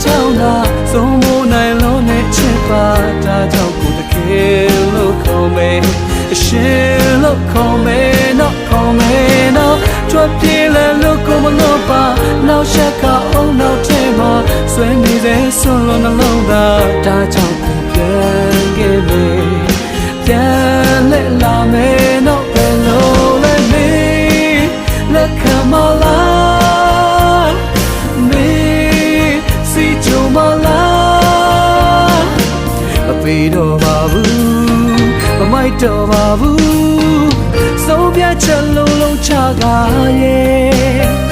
ကြောင့်သာဆုံးမနိုင်လို့နဲ့ချစ်ပါဒါကြောင့်ကိုတကယ်လို့ခေါ်မယ်အရှင်လို့ခေါ်မယ်တော့ခေါ်မယ်တော့ထွက်ပြေးလဲလို့ကိုမလို့ပါနောက်ရှက်ကအောင်နောက်ထဲမှာဆွေးနေစေဆွလို့နှလုံးသားဒါကြောင့်ကိုပြန်ခဲ့မယ်ပြန်လဲလာမယ်တော့ဘယ်လိုလဲမေးလက်ခံမလားမေးစီကြုံမလားမပေးတော့ပါဘူးမမိုက်တော့ပါဘူးဆုံးဖြတ်ချက်လုံးလုံးချကားရဲ့